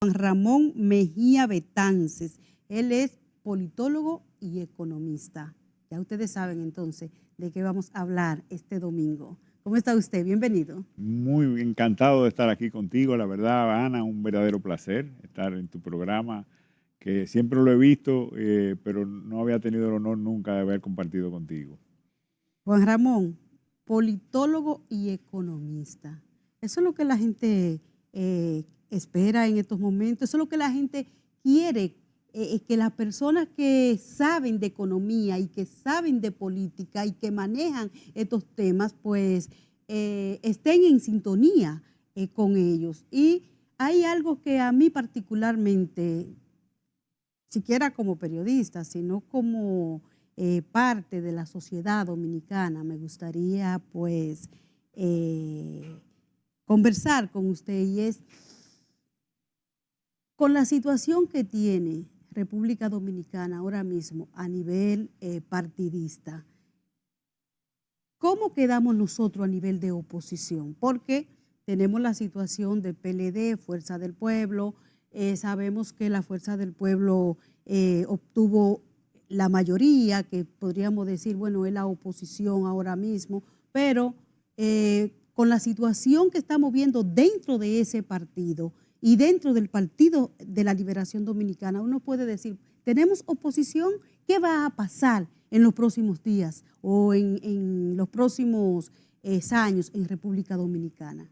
Juan Ramón Mejía Betances. Él es politólogo y economista. Ya ustedes saben entonces de qué vamos a hablar este domingo. ¿Cómo está usted? Bienvenido. Muy encantado de estar aquí contigo, la verdad, Ana, un verdadero placer estar en tu programa, que siempre lo he visto, pero no había tenido el honor nunca de haber compartido contigo. Juan Ramón, politólogo y economista. Eso es lo que la gente espera en estos momentos, eso es lo que la gente quiere, que las personas que saben de economía y que saben de política y que manejan estos temas, pues estén en sintonía con ellos. Y hay algo que a mí particularmente, siquiera como periodista, sino como parte de la sociedad dominicana, me gustaría pues conversar con usted, y es con la situación que tiene República Dominicana ahora mismo a nivel partidista. ¿Cómo quedamos nosotros a nivel de oposición? Porque tenemos la situación de PLD, Fuerza del Pueblo. Sabemos que la Fuerza del Pueblo obtuvo la mayoría, que podríamos decir, bueno, es la oposición ahora mismo, pero con la situación que estamos viendo dentro de ese partido y dentro del Partido de la Liberación Dominicana, uno puede decir, tenemos oposición, ¿qué va a pasar en los próximos días o en los próximos años en República Dominicana?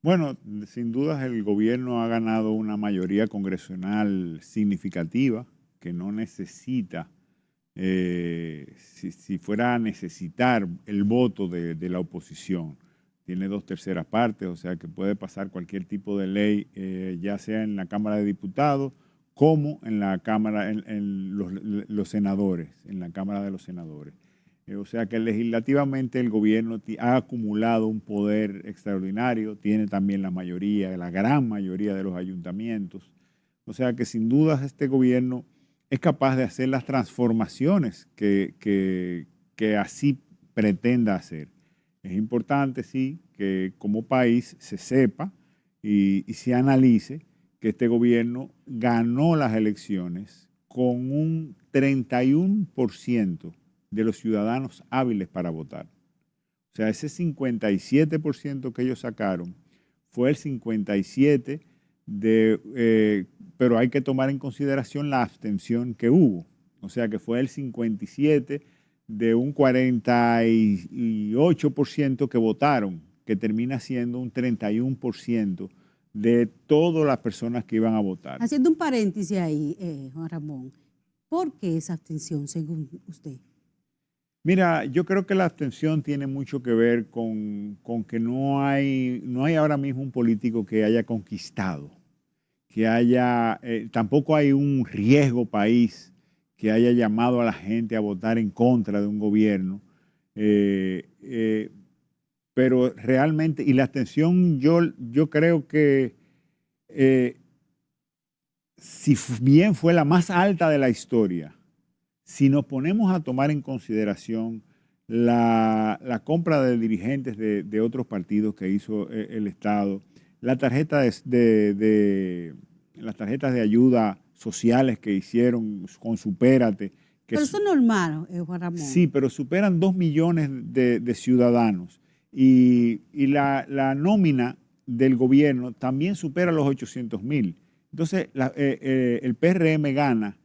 Bueno, sin dudas el gobierno ha ganado una mayoría congresional significativa que no necesita, si fuera a necesitar el voto de la oposición. Tiene 2/3 partes, o sea que puede pasar cualquier tipo de ley, ya sea en la Cámara de Diputados como en la Cámara, en los senadores, en la Cámara de los Senadores. O sea que legislativamente el gobierno ha acumulado un poder extraordinario, tiene también la mayoría, la gran mayoría de los ayuntamientos. O sea que sin dudas este gobierno es capaz de hacer las transformaciones que así pretenda hacer. Es importante, sí, que como país se sepa y se analice que este gobierno ganó las elecciones con un 31% de los ciudadanos hábiles para votar. O sea, ese 57% que ellos sacaron fue el 57% pero hay que tomar en consideración la abstención que hubo. O sea, que fue el 57% de un 48% que votaron, que termina siendo un 31% de todas las personas que iban a votar. Haciendo un paréntesis ahí, Juan Ramón, ¿por qué esa abstención según usted? Mira, yo creo que la abstención tiene mucho que ver con que no hay ahora mismo un político que haya conquistado, que haya, tampoco hay un riesgo país que haya llamado a la gente a votar en contra de un gobierno. Pero realmente, y la abstención yo creo que si bien fue la más alta de la historia, si nos ponemos a tomar en consideración la compra de dirigentes de otros partidos que hizo el Estado, las tarjetas de ayuda sociales que hicieron con Supérate. Pero eso es normal, Juan Ramón. Sí, pero superan 2 millones de ciudadanos y la nómina del gobierno también supera los 800,000. Entonces, el PRM gana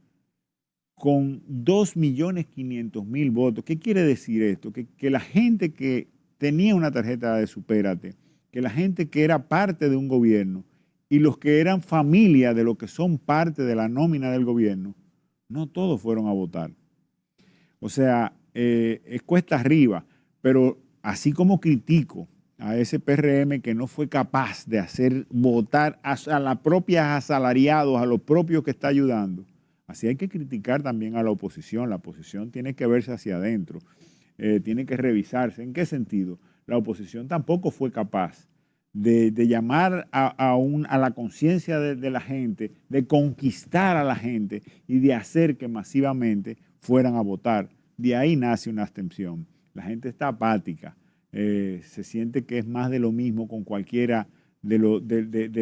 con 2.500.000 votos. ¿Qué quiere decir esto? Que la gente que tenía una tarjeta de Supérate, que la gente que era parte de un gobierno y los que eran familia de los que son parte de la nómina del gobierno, no todos fueron a votar. O sea, es cuesta arriba, pero así como critico a ese PRM que no fue capaz de hacer votar a los propios asalariados, a los propios que está ayudando, así hay que criticar también a la oposición. La oposición tiene que verse hacia adentro, tiene que revisarse. ¿En qué sentido? La oposición tampoco fue capaz de llamar a la conciencia de la gente, de conquistar a la gente y de hacer que masivamente fueran a votar. De ahí nace una abstención. La gente está apática, se siente que es más de lo mismo con cualquiera de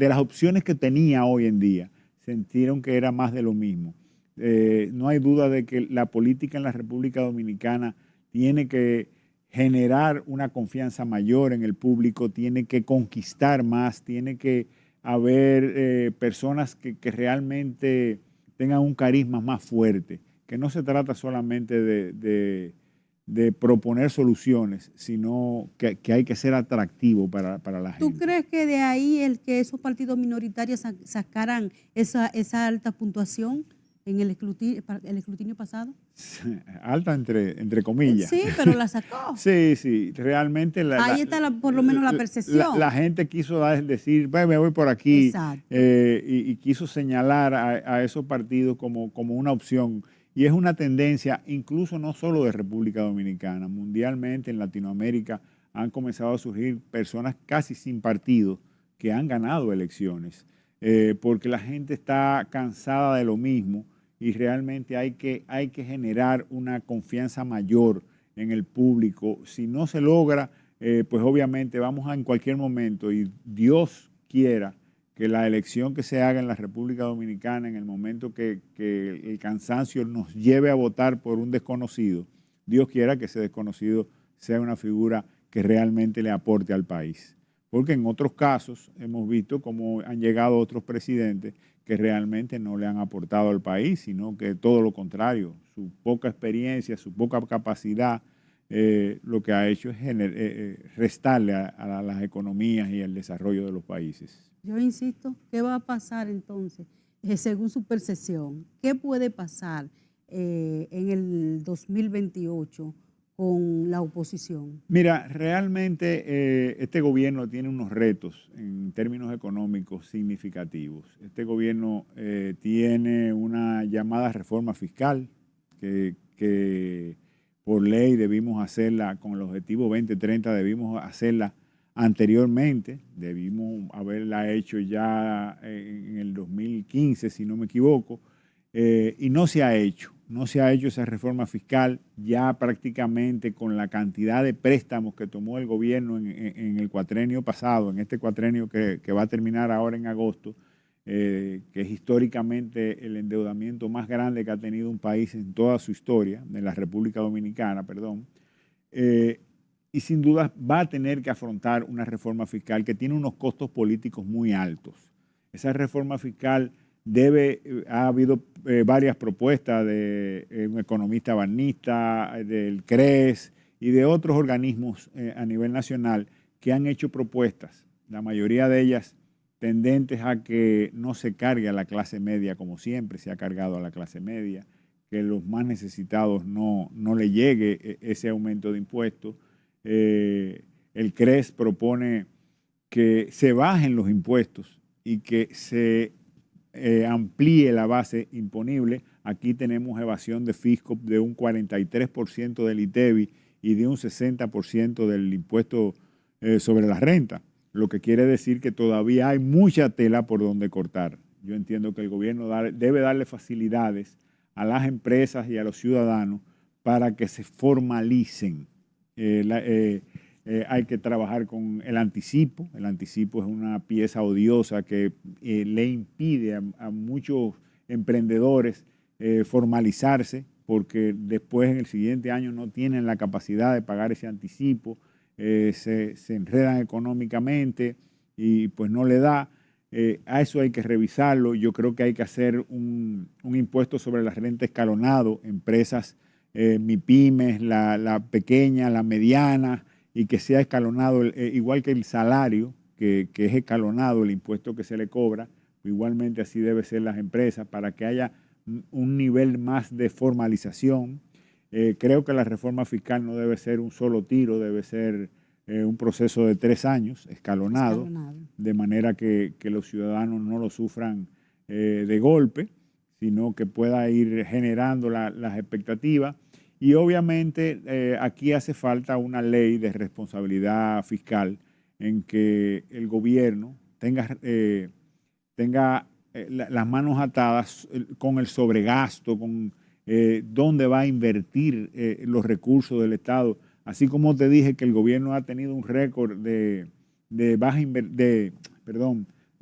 las opciones que tenía hoy en día. Sintieron que era más de lo mismo. No hay duda de que la política en la República Dominicana tiene que generar una confianza mayor en el público, tiene que conquistar más, tiene que haber personas que realmente tengan un carisma más fuerte, que no se trata solamente de proponer soluciones, sino que hay que ser atractivo para la gente. ¿Tú crees que de ahí el que esos partidos minoritarios sacaran esa alta puntuación en el escrutinio pasado? Alta entre comillas. Sí, pero la sacó. Sí, realmente ahí está por lo menos la percepción. La gente quiso decir, me voy por aquí, Exacto. y quiso señalar a esos partidos como una opción. Y es una tendencia, incluso no solo de República Dominicana, mundialmente en Latinoamérica han comenzado a surgir personas casi sin partido que han ganado elecciones, porque la gente está cansada de lo mismo y realmente hay que generar una confianza mayor en el público. Si no se logra, pues obviamente vamos a en cualquier momento, y Dios quiera que la elección que se haga en la República Dominicana, en el momento que el cansancio nos lleve a votar por un desconocido, Dios quiera que ese desconocido sea una figura que realmente le aporte al país. Porque en otros casos hemos visto cómo han llegado otros presidentes que realmente no le han aportado al país, sino que todo lo contrario, su poca experiencia, su poca capacidad, lo que ha hecho es restarle a las economías y al desarrollo de los países. Yo insisto, ¿qué va a pasar entonces? Según su percepción, ¿qué puede pasar en el 2028 con la oposición? Mira, realmente este gobierno tiene unos retos en términos económicos significativos. Este gobierno tiene una llamada reforma fiscal que por ley debimos hacerla con el objetivo 2030, debimos hacerla anteriormente, debimos haberla hecho ya en el 2015, si no me equivoco, y no se ha hecho. No se ha hecho esa reforma fiscal. Ya prácticamente con la cantidad de préstamos que tomó el gobierno en el cuatrenio pasado, en este cuatrenio que va a terminar ahora en agosto, que es históricamente el endeudamiento más grande que ha tenido un país en toda su historia, de la República Dominicana, perdón, y sin duda va a tener que afrontar una reforma fiscal que tiene unos costos políticos muy altos. Esa reforma fiscal ha habido varias propuestas de un economista banista, del CRES y de otros organismos a nivel nacional que han hecho propuestas, la mayoría de ellas tendentes a que no se cargue a la clase media como siempre se ha cargado a la clase media, que los más necesitados no le llegue ese aumento de impuestos. El CRES propone que se bajen los impuestos y que se amplíe la base imponible. Aquí tenemos evasión de fisco de un 43% del ITEVI y de un 60% del impuesto sobre la renta, lo que quiere decir que todavía hay mucha tela por donde cortar. Yo entiendo que el gobierno debe darle facilidades a las empresas y a los ciudadanos para que se formalicen. Hay que trabajar con el anticipo. El anticipo es una pieza odiosa que le impide a muchos emprendedores formalizarse, porque después en el siguiente año no tienen la capacidad de pagar ese anticipo, se enredan económicamente y pues no le da. A eso hay que revisarlo. Yo creo que hay que hacer un impuesto sobre la renta escalonado, empresas MIPYMES, la pequeña, la mediana, y que sea escalonado, igual que el salario, que es escalonado el impuesto que se le cobra, igualmente así debe ser las empresas, para que haya un nivel más de formalización. Creo que la reforma fiscal no debe ser un solo tiro, debe ser un proceso de 3 años, escalonado, de manera que los ciudadanos no lo sufran de golpe, sino que pueda ir generando las expectativas. Y obviamente aquí hace falta una ley de responsabilidad fiscal en que el gobierno tenga las manos atadas con el sobregasto, con dónde va a invertir los recursos del Estado. Así como te dije que el gobierno ha tenido un récord de de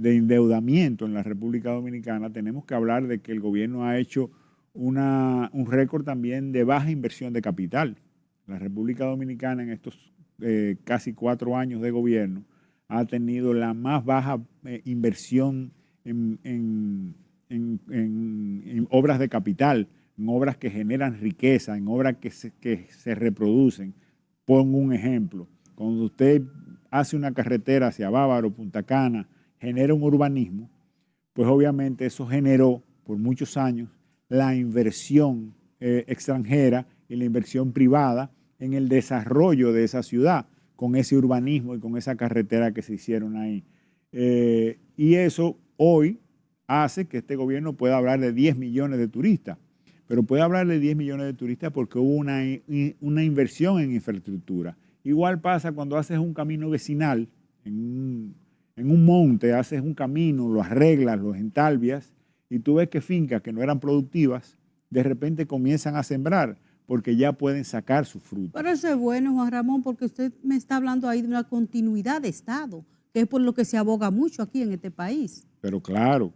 endeudamiento en la República Dominicana, tenemos que hablar de que el gobierno ha hecho un récord también de baja inversión de capital. La República Dominicana en estos casi 4 años de gobierno ha tenido la más baja inversión en obras de capital, en obras que generan riqueza, en obras que se reproducen. Pongo un ejemplo. Cuando usted hace una carretera hacia Bávaro, Punta Cana, genera un urbanismo, pues obviamente eso generó por muchos años la inversión extranjera y la inversión privada en el desarrollo de esa ciudad, con ese urbanismo y con esa carretera que se hicieron ahí. Y eso hoy hace que este gobierno pueda hablar de 10 millones de turistas, pero puede hablar de 10 millones de turistas porque hubo una inversión en infraestructura. Igual pasa cuando haces un camino vecinal en un monte, haces un camino, lo arreglas, lo entalvias, y tú ves que fincas que no eran productivas, de repente comienzan a sembrar porque ya pueden sacar su fruto. Pero eso es bueno, Juan Ramón, porque usted me está hablando ahí de una continuidad de Estado, que es por lo que se aboga mucho aquí en este país. Pero claro,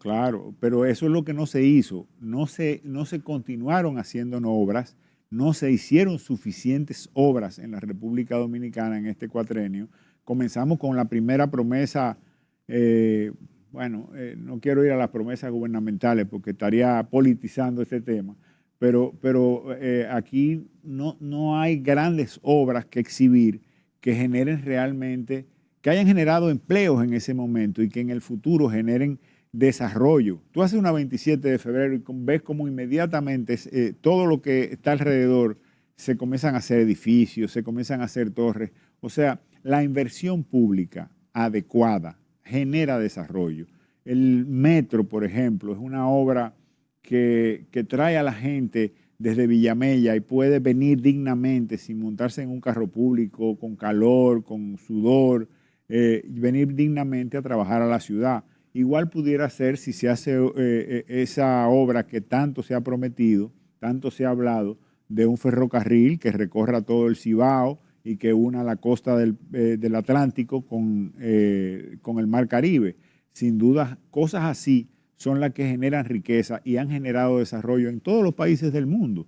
pero eso es lo que no se hizo. No se continuaron haciendo obras, no se hicieron suficientes obras en la República Dominicana en este cuatrenio. Comenzamos con la primera promesa, no quiero ir a las promesas gubernamentales porque estaría politizando este tema, pero aquí no hay grandes obras que exhibir que generen realmente, que hayan generado empleos en ese momento y que en el futuro generen desarrollo. Tú haces una 27 de febrero y ves como inmediatamente todo lo que está alrededor se comienzan a hacer edificios, se comienzan a hacer torres. O sea, la inversión pública adecuada genera desarrollo. El metro, por ejemplo, es una obra que trae a la gente desde Villamella y puede venir dignamente sin montarse en un carro público, con calor, con sudor, venir dignamente a trabajar a la ciudad. Igual pudiera ser si se hace esa obra que tanto se ha prometido, tanto se ha hablado, de un ferrocarril que recorra todo el Cibao y que una la costa del Atlántico con el Mar Caribe. Sin duda, cosas así son las que generan riqueza y han generado desarrollo en todos los países del mundo.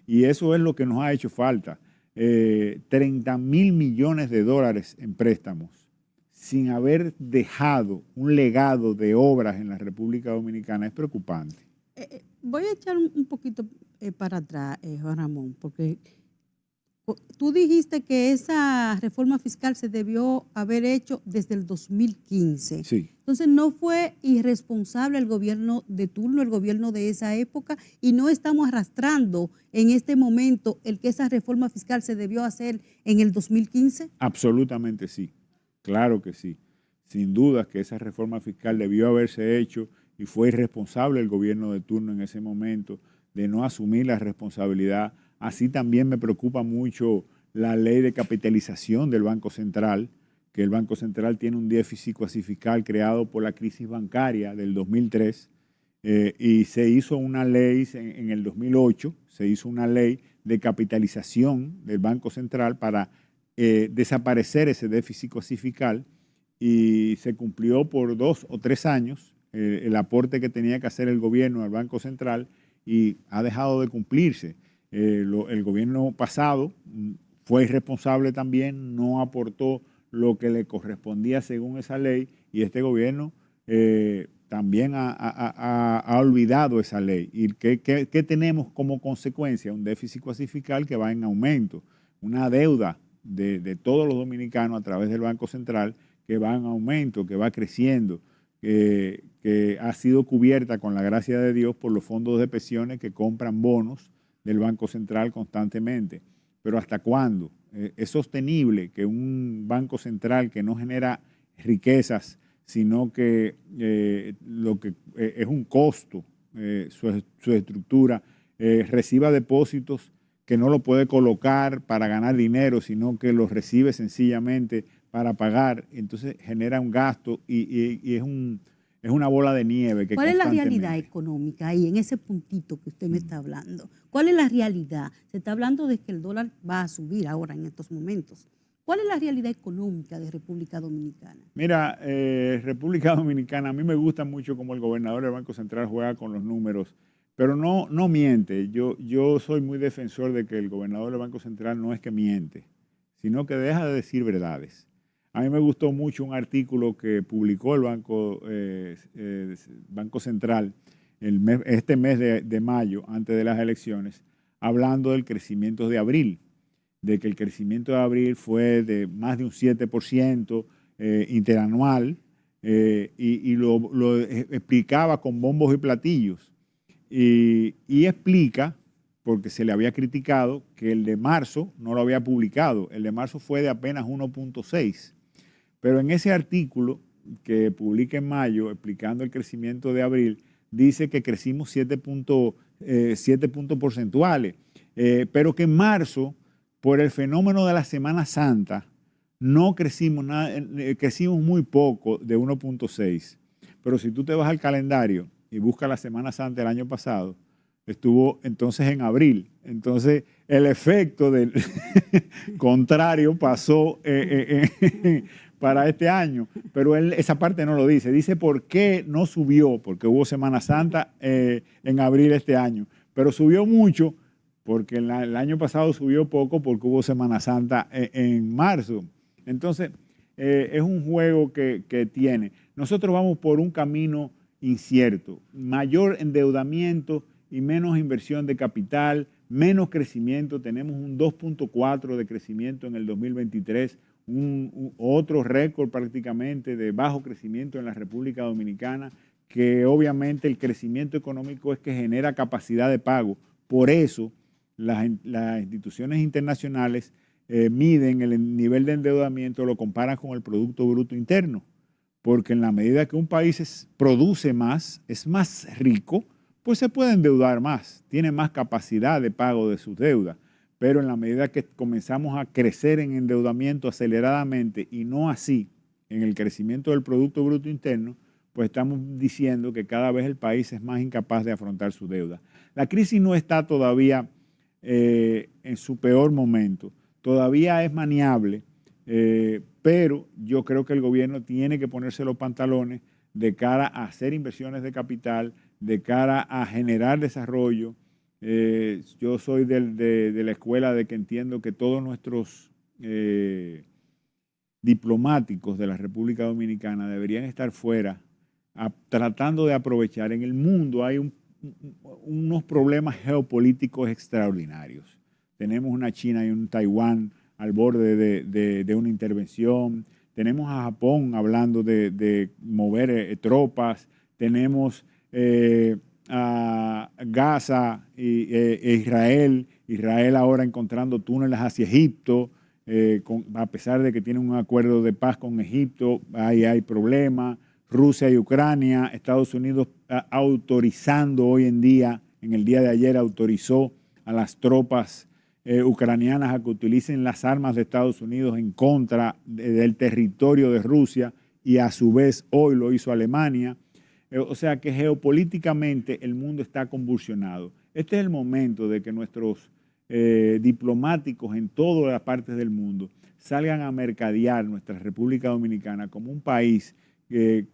Y eso es lo que nos ha hecho falta. 30.000 millones de dólares en préstamos, sin haber dejado un legado de obras en la República Dominicana, es preocupante. Voy a echar un poquito para atrás, Juan Ramón, porque tú dijiste que esa reforma fiscal se debió haber hecho desde el 2015. Sí. Entonces, ¿no fue irresponsable el gobierno de turno, el gobierno de esa época? Y no estamos arrastrando en este momento el que esa reforma fiscal se debió hacer en el 2015. Absolutamente sí. Claro que sí. Sin duda que esa reforma fiscal debió haberse hecho y fue irresponsable el gobierno de turno en ese momento de no asumir la responsabilidad. Así también me preocupa mucho la ley de capitalización del Banco Central, que el Banco Central tiene un déficit cuasi fiscal creado por la crisis bancaria del 2003 y se hizo una ley en el 2008, se hizo una ley de capitalización del Banco Central para desaparecer ese déficit cuasi fiscal y se cumplió por 2 o 3 años el aporte que tenía que hacer el gobierno al Banco Central y ha dejado de cumplirse. El gobierno pasado fue irresponsable también, no aportó lo que le correspondía según esa ley y este gobierno también ha olvidado esa ley. ¿Y qué tenemos como consecuencia? Un déficit cuasi fiscal que va en aumento, una deuda de todos los dominicanos a través del Banco Central que va en aumento, que va creciendo, que ha sido cubierta con la gracia de Dios por los fondos de pensiones que compran bonos del Banco Central constantemente. Pero ¿hasta cuándo? Es sostenible que un Banco Central que no genera riquezas, sino que lo que es un costo, su estructura, reciba depósitos que no lo puede colocar para ganar dinero, sino que los recibe sencillamente para pagar, entonces genera un gasto y es una bola de nieve. Que ¿cuál es la realidad económica ahí, en ese puntito que usted me está hablando? ¿Cuál es la realidad? Se está hablando de que el dólar va a subir ahora en estos momentos. ¿Cuál es la realidad económica de República Dominicana? Mira, República Dominicana, a mí me gusta mucho como el gobernador del Banco Central juega con los números, pero no miente. Yo soy muy defensor de que el gobernador del Banco Central no es que miente, sino que deja de decir verdades. A mí me gustó mucho un artículo que publicó el Banco Central este mes de mayo, antes de las elecciones, hablando del crecimiento de abril, de que el crecimiento de abril fue de más de un 7% interanual, y lo explicaba con bombos y platillos. Y explica, porque se le había criticado, que el de marzo no lo había publicado. El de marzo fue de apenas 1.6. Pero en ese artículo que publica en mayo, explicando el crecimiento de abril, dice que crecimos 7 puntos porcentuales, pero que en marzo, por el fenómeno de la Semana Santa, no crecimos nada, crecimos muy poco, de 1.6. Pero si tú te vas al calendario y buscas la Semana Santa del año pasado, estuvo entonces en abril. Entonces el efecto del contrario pasó para este año, pero él esa parte no lo dice. Dice por qué no subió, porque hubo Semana Santa en abril este año, pero subió mucho porque el año pasado subió poco porque hubo Semana Santa en marzo. Entonces, es un juego que tiene. Nosotros vamos por un camino incierto, mayor endeudamiento y menos inversión de capital, menos crecimiento. Tenemos un 2.4 de crecimiento en el 2023, otro récord prácticamente de bajo crecimiento en la República Dominicana, que obviamente el crecimiento económico es que genera capacidad de pago. Por eso las instituciones internacionales miden el nivel de endeudamiento, lo comparan con el Producto Bruto Interno, porque en la medida que un país produce más, es más rico, pues se puede endeudar más, tiene más capacidad de pago de sus deudas. Pero en la medida que comenzamos a crecer en endeudamiento aceleradamente y no así en el crecimiento del Producto Bruto Interno, pues estamos diciendo que cada vez el país es más incapaz de afrontar su deuda. La crisis no está todavía en su peor momento, todavía es maniable, pero yo creo que el gobierno tiene que ponerse los pantalones de cara a hacer inversiones de capital, de cara a generar desarrollo. Yo soy de la escuela de que entiendo que todos nuestros diplomáticos de la República Dominicana deberían estar fuera tratando de aprovechar. En el mundo hay unos problemas geopolíticos extraordinarios. Tenemos una China y un Taiwán al borde de una intervención. Tenemos a Japón hablando de mover tropas. Tenemos a Gaza e Israel ahora encontrando túneles hacia Egipto, a pesar de que tienen un acuerdo de paz con Egipto, hay problemas. Rusia y Ucrania, Estados Unidos autorizando hoy en día, en el día de ayer autorizó a las tropas ucranianas a que utilicen las armas de Estados Unidos en contra del territorio de Rusia, y a su vez hoy lo hizo Alemania. O sea que geopolíticamente el mundo está convulsionado. Este es el momento de que nuestros diplomáticos en todas las partes del mundo salgan a mercadear nuestra República Dominicana como un país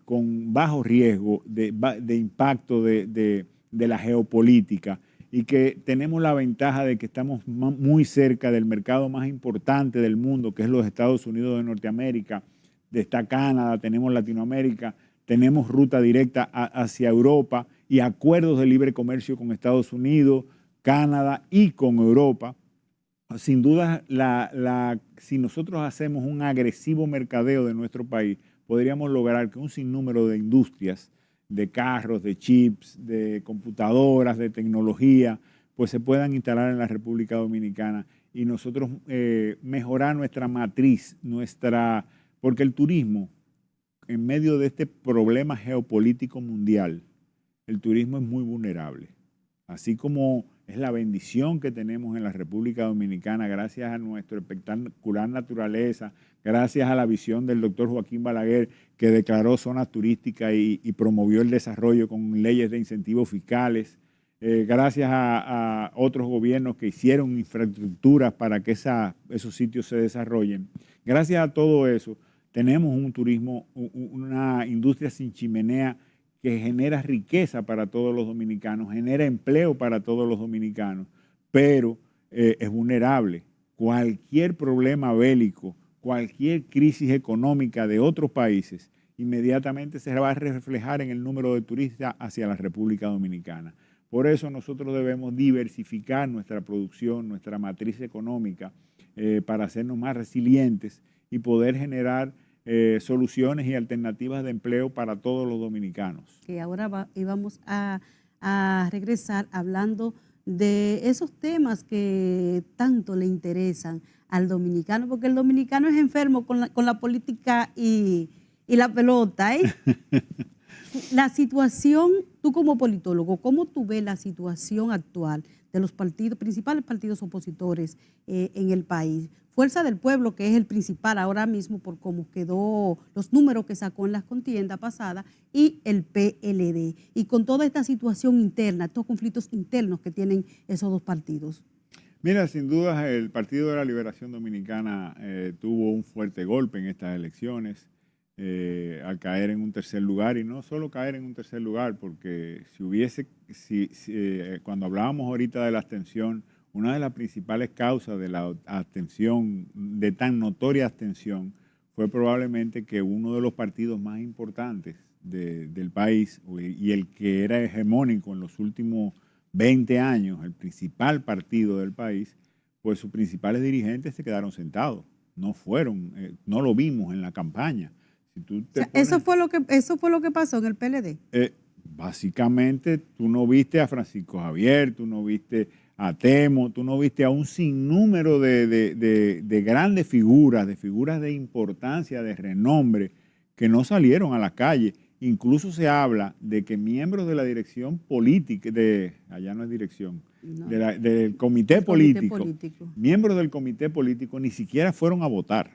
con bajo riesgo de impacto de la geopolítica, y que tenemos la ventaja de que estamos muy cerca del mercado más importante del mundo, que es los Estados Unidos de Norteamérica. Está Canadá, tenemos Latinoamérica, tenemos ruta directa hacia Europa y acuerdos de libre comercio con Estados Unidos, Canadá y con Europa. Sin duda, si nosotros hacemos un agresivo mercadeo de nuestro país, podríamos lograr que un sinnúmero de industrias, de carros, de chips, de computadoras, de tecnología, pues se puedan instalar en la República Dominicana y nosotros mejorar nuestra matriz, porque el turismo, en medio de este problema geopolítico mundial, el turismo es muy vulnerable. Así como es la bendición que tenemos en la República Dominicana, gracias a nuestra espectacular naturaleza, gracias a la visión del doctor Joaquín Balaguer, que declaró zonas turísticas y promovió el desarrollo con leyes de incentivos fiscales. gracias a otros gobiernos que hicieron infraestructuras para que esos sitios se desarrollen. Gracias a todo eso, tenemos un turismo, una industria sin chimenea que genera riqueza para todos los dominicanos, genera empleo para todos los dominicanos, pero es vulnerable. Cualquier problema bélico, cualquier crisis económica de otros países, inmediatamente se va a reflejar en el número de turistas hacia la República Dominicana. Por eso nosotros debemos diversificar nuestra producción, nuestra matriz económica, para hacernos más resilientes y poder generar soluciones y alternativas de empleo para todos los dominicanos. Que ahora íbamos a regresar hablando de esos temas que tanto le interesan al dominicano, porque el dominicano es enfermo con la política y la pelota, ¿eh? La situación, tú como politólogo, ¿cómo tú ves la situación actual de los principales partidos opositores en el país? Fuerza del Pueblo, que es el principal ahora mismo por cómo quedó los números que sacó en las contiendas pasadas, y el PLD. Y con toda esta situación interna, estos conflictos internos que tienen esos dos partidos. Mira, sin duda el Partido de la Liberación Dominicana tuvo un fuerte golpe en estas elecciones. Al caer en un tercer lugar, y no solo caer en un tercer lugar, porque cuando hablábamos ahorita de la abstención, una de las principales causas de la abstención, de tan notoria abstención, fue probablemente que uno de los partidos más importantes del país y el que era hegemónico en los últimos 20 años, el principal partido del país, pues sus principales dirigentes se quedaron sentados, no fueron, no lo vimos en la campaña. Si tú eso fue lo que pasó en el PLD. Básicamente, tú no viste a Francisco Javier, tú no viste a Temo, tú no viste a un sinnúmero de grandes figuras, de figuras de importancia, de renombre, que no salieron a la calle. Incluso se habla de que miembros de la dirección política, allá no es dirección, no, del comité político, miembros del comité político ni siquiera fueron a votar,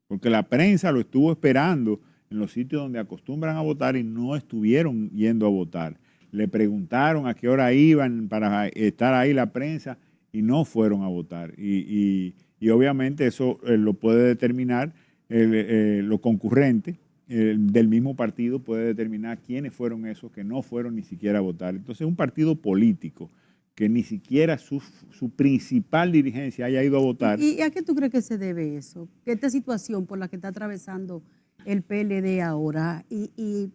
porque la prensa lo estuvo esperando en los sitios donde acostumbran a votar y no estuvieron yendo a votar. Le preguntaron a qué hora iban para estar ahí la prensa y no fueron a votar. Y obviamente eso lo puede determinar lo concurrente del mismo partido, puede determinar quiénes fueron esos que no fueron ni siquiera a votar. Entonces un partido político que ni siquiera su principal dirigencia haya ido a votar. ¿Y a qué tú crees que se debe eso? Que esta situación por la que está atravesando el PLD ahora, y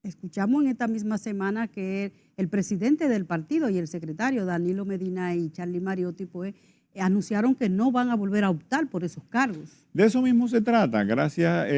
escuchamos en esta misma semana que el presidente del partido y el secretario, Danilo Medina y Charlie Mariotti, pues anunciaron que no van a volver a optar por esos cargos. De eso mismo se trata. Gracias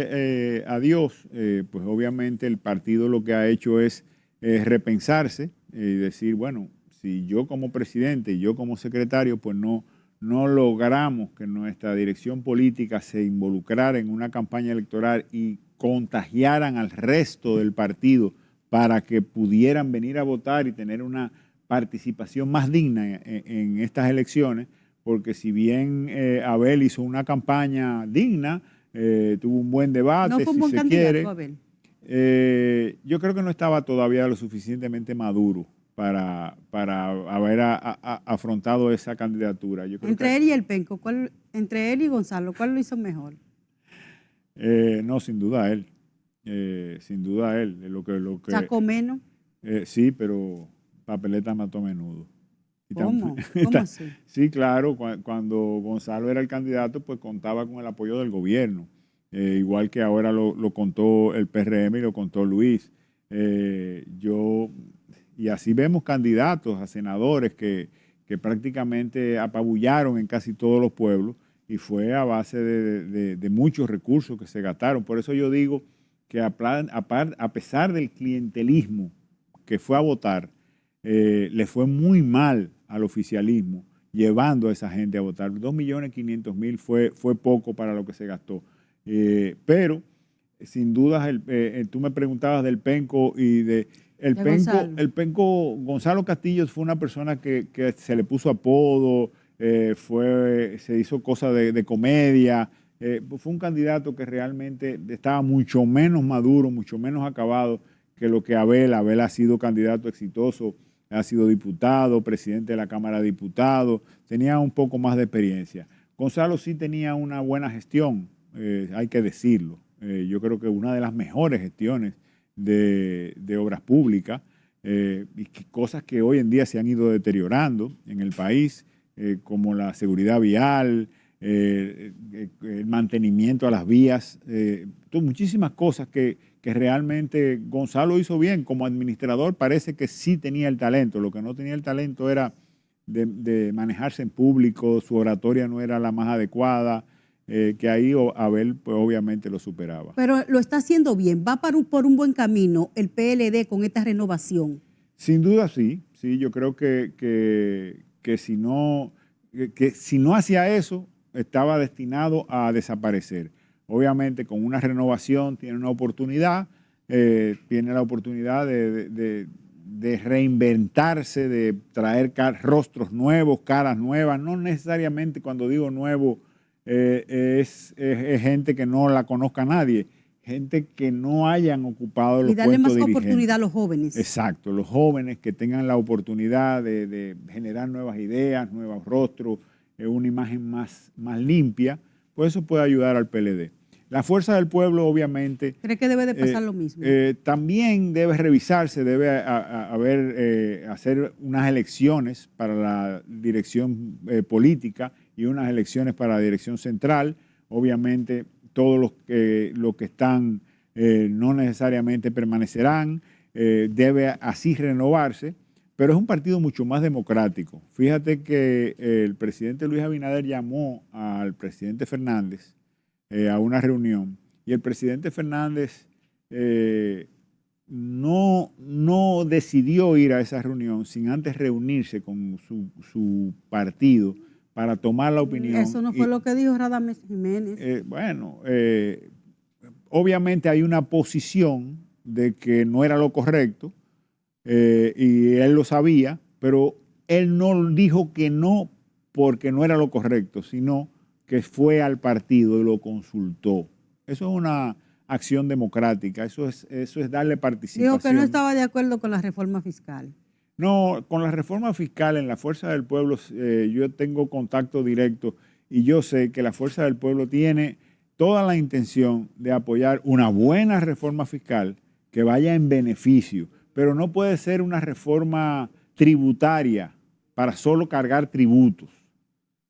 a Dios, pues obviamente el partido lo que ha hecho es repensarse y decir, bueno, si yo como presidente y yo como secretario, pues no logramos que nuestra dirección política se involucrara en una campaña electoral y contagiaran al resto del partido para que pudieran venir a votar y tener una participación más digna en estas elecciones, porque si bien Abel hizo una campaña digna, tuvo un buen debate, no fue un buen candidato, Abel. Yo creo que no estaba todavía lo suficientemente maduro para haber afrontado esa candidatura. Yo creo entre él y el Penco, entre él y Gonzalo, ¿cuál lo hizo mejor? No, sin duda él. Sin duda él. ¿Sacó menos? Sí, pero papeleta mató a menudo. ¿Cómo? ¿Cómo así? Sí, claro. Cuando Gonzalo era el candidato, pues contaba con el apoyo del gobierno. Igual que ahora lo contó el PRM y lo contó Luis. Y así vemos candidatos a senadores que prácticamente apabullaron en casi todos los pueblos y fue a base de muchos recursos que se gastaron. Por eso yo digo que a pesar del clientelismo que fue a votar, le fue muy mal al oficialismo llevando a esa gente a votar. 2.500.000 fue poco para lo que se gastó. Pero sin dudas, tú me preguntabas del Penco y el Penco Gonzalo Castillo fue una persona que se le puso apodo, se hizo cosas de comedia, fue un candidato que realmente estaba mucho menos maduro, mucho menos acabado que lo que Abel ha sido candidato exitoso ha sido diputado, presidente de la Cámara de Diputados, tenía un poco más de experiencia. Gonzalo sí tenía una buena gestión, hay que decirlo. Yo creo que una de las mejores gestiones de obras públicas, y cosas que hoy en día se han ido deteriorando en el país, como la seguridad vial, el mantenimiento a las vías, muchísimas cosas que realmente Gonzalo hizo bien. Como administrador parece que sí tenía el talento, lo que no tenía el talento era de manejarse en público, su oratoria no era la más adecuada, que ahí Abel pues, obviamente lo superaba. Pero lo está haciendo bien, va por un buen camino el PLD con esta renovación. Sin duda sí, yo creo que si no hacía eso, estaba destinado a desaparecer. Obviamente con una renovación tiene una oportunidad, tiene la oportunidad de reinventarse, de traer rostros nuevos, caras nuevas. No necesariamente cuando digo nuevo es gente que no la conozca nadie, gente que no hayan ocupado los puestos dirigentes. Y darle más oportunidad a los jóvenes. Exacto, los jóvenes que tengan la oportunidad de generar nuevas ideas, nuevos rostros, una imagen más limpia, pues eso puede ayudar al PLD. La Fuerza del Pueblo, obviamente... ¿Cree que debe de pasar lo mismo? También debe revisarse, debe hacer unas elecciones para la dirección política y unas elecciones para la dirección central. Obviamente, todos los que están no necesariamente permanecerán, debe así renovarse, pero es un partido mucho más democrático. Fíjate que el presidente Luis Abinader llamó al presidente Fernández a una reunión y el presidente Fernández no decidió ir a esa reunión sin antes reunirse con su partido para tomar la opinión. Eso no fue lo que dijo Radamés Jiménez. Obviamente hay una posición de que no era lo correcto y él lo sabía, pero él no dijo que no porque no era lo correcto, sino que fue al partido y lo consultó. Eso es una acción democrática, eso es darle participación. Dijo que no estaba de acuerdo con la reforma fiscal. No, con la reforma fiscal en la Fuerza del Pueblo yo tengo contacto directo y yo sé que la Fuerza del Pueblo tiene toda la intención de apoyar una buena reforma fiscal que vaya en beneficio, pero no puede ser una reforma tributaria para solo cargar tributos.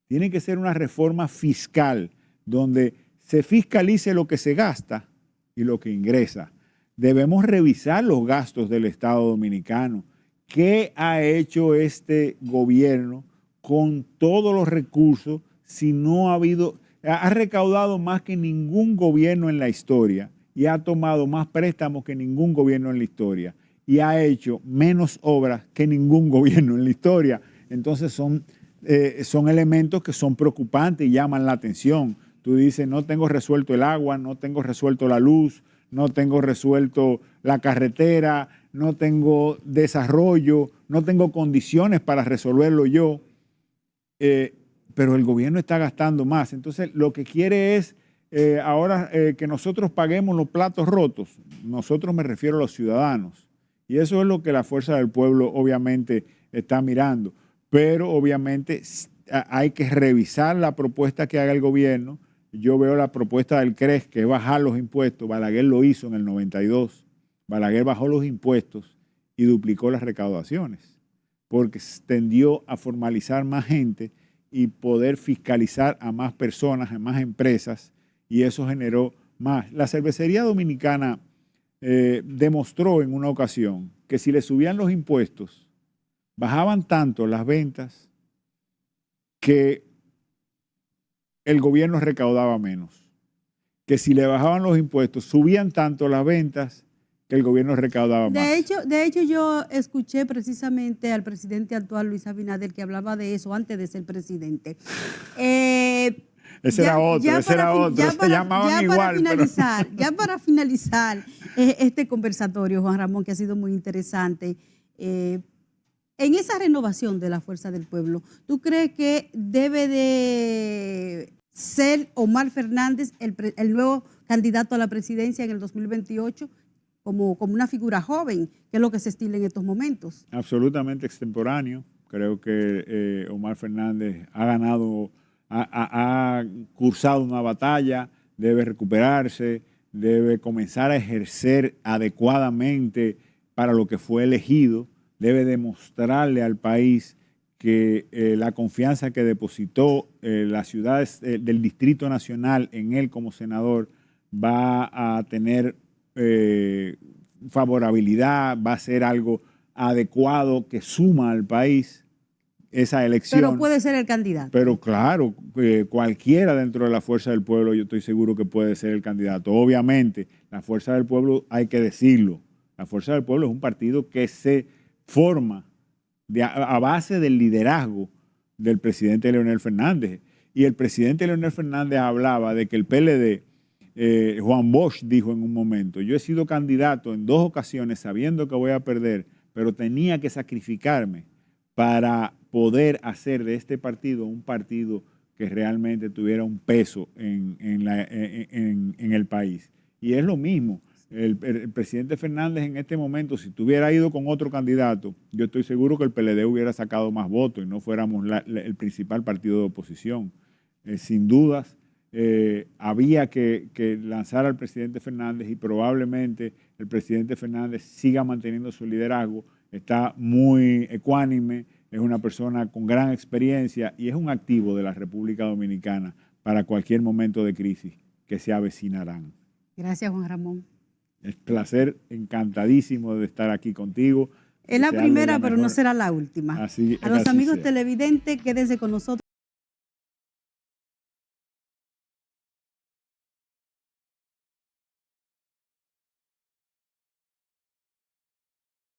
Tiene que ser una reforma fiscal donde se fiscalice lo que se gasta y lo que ingresa. Debemos revisar los gastos del Estado dominicano. ¿Qué ha hecho este gobierno con todos los recursos si no ha habido... Ha recaudado más que ningún gobierno en la historia y ha tomado más préstamos que ningún gobierno en la historia y ha hecho menos obras que ningún gobierno en la historia? Entonces son elementos que son preocupantes y llaman la atención. Tú dices, no tengo resuelto el agua, no tengo resuelto la luz, no tengo resuelto la carretera, no tengo desarrollo, no tengo condiciones para resolverlo yo, pero el gobierno está gastando más. Entonces, lo que quiere es ahora que nosotros paguemos los platos rotos. Nosotros me refiero a los ciudadanos. Y eso es lo que la Fuerza del Pueblo obviamente está mirando. Pero obviamente hay que revisar la propuesta que haga el gobierno. Yo veo la propuesta del CRES, que es bajar los impuestos. Balaguer lo hizo en el 92. Balaguer bajó los impuestos y duplicó las recaudaciones, porque tendió a formalizar más gente y poder fiscalizar a más personas, a más empresas, y eso generó más. La cervecería dominicana demostró en una ocasión que si le subían los impuestos, bajaban tanto las ventas que el gobierno recaudaba menos. Que si le bajaban los impuestos, subían tanto las ventas que el gobierno recaudaba más. De hecho, yo escuché precisamente al presidente actual, Luis Abinader, que hablaba de eso antes de ser presidente. Ese era otro, se llamaban igual. Ya para finalizar este conversatorio, Juan Ramón, que ha sido muy interesante, en esa renovación de la Fuerza del Pueblo, ¿tú crees que debe de ser Omar Fernández el nuevo candidato a la presidencia en el 2028? como una figura joven, que es lo que se estila en estos momentos. Absolutamente extemporáneo. Creo que Omar Fernández ha ganado, ha cursado una batalla, debe recuperarse, debe comenzar a ejercer adecuadamente para lo que fue elegido, debe demostrarle al país que la confianza que depositó las ciudades del Distrito Nacional en él como senador va a tener favorabilidad, va a ser algo adecuado que suma al país esa elección. Pero puede ser el candidato. Pero claro, cualquiera dentro de la Fuerza del Pueblo, yo estoy seguro que puede ser el candidato. Obviamente, la Fuerza del Pueblo, hay que decirlo, la Fuerza del Pueblo es un partido que se forma a base del liderazgo del presidente Leonel Fernández. Y el presidente Leonel Fernández hablaba de que el PLD, Juan Bosch dijo en un momento, yo he sido candidato en 2 ocasiones sabiendo que voy a perder, pero tenía que sacrificarme para poder hacer de este partido un partido que realmente tuviera un peso en el país. Y es lo mismo. El presidente Fernández en este momento, si tuviera ido con otro candidato, yo estoy seguro que el PLD hubiera sacado más votos y no fuéramos el principal partido de oposición. Sin dudas, había que lanzar al presidente Fernández y probablemente el presidente Fernández siga manteniendo su liderazgo. Está muy ecuánime, es una persona con gran experiencia y es un activo de la República Dominicana para cualquier momento de crisis que se avecinarán. Gracias, Juan Ramón. Es placer, encantadísimo de estar aquí contigo. Es la primera, pero no será la última. Así, a los amigos sea. televidentes, quédense con nosotros.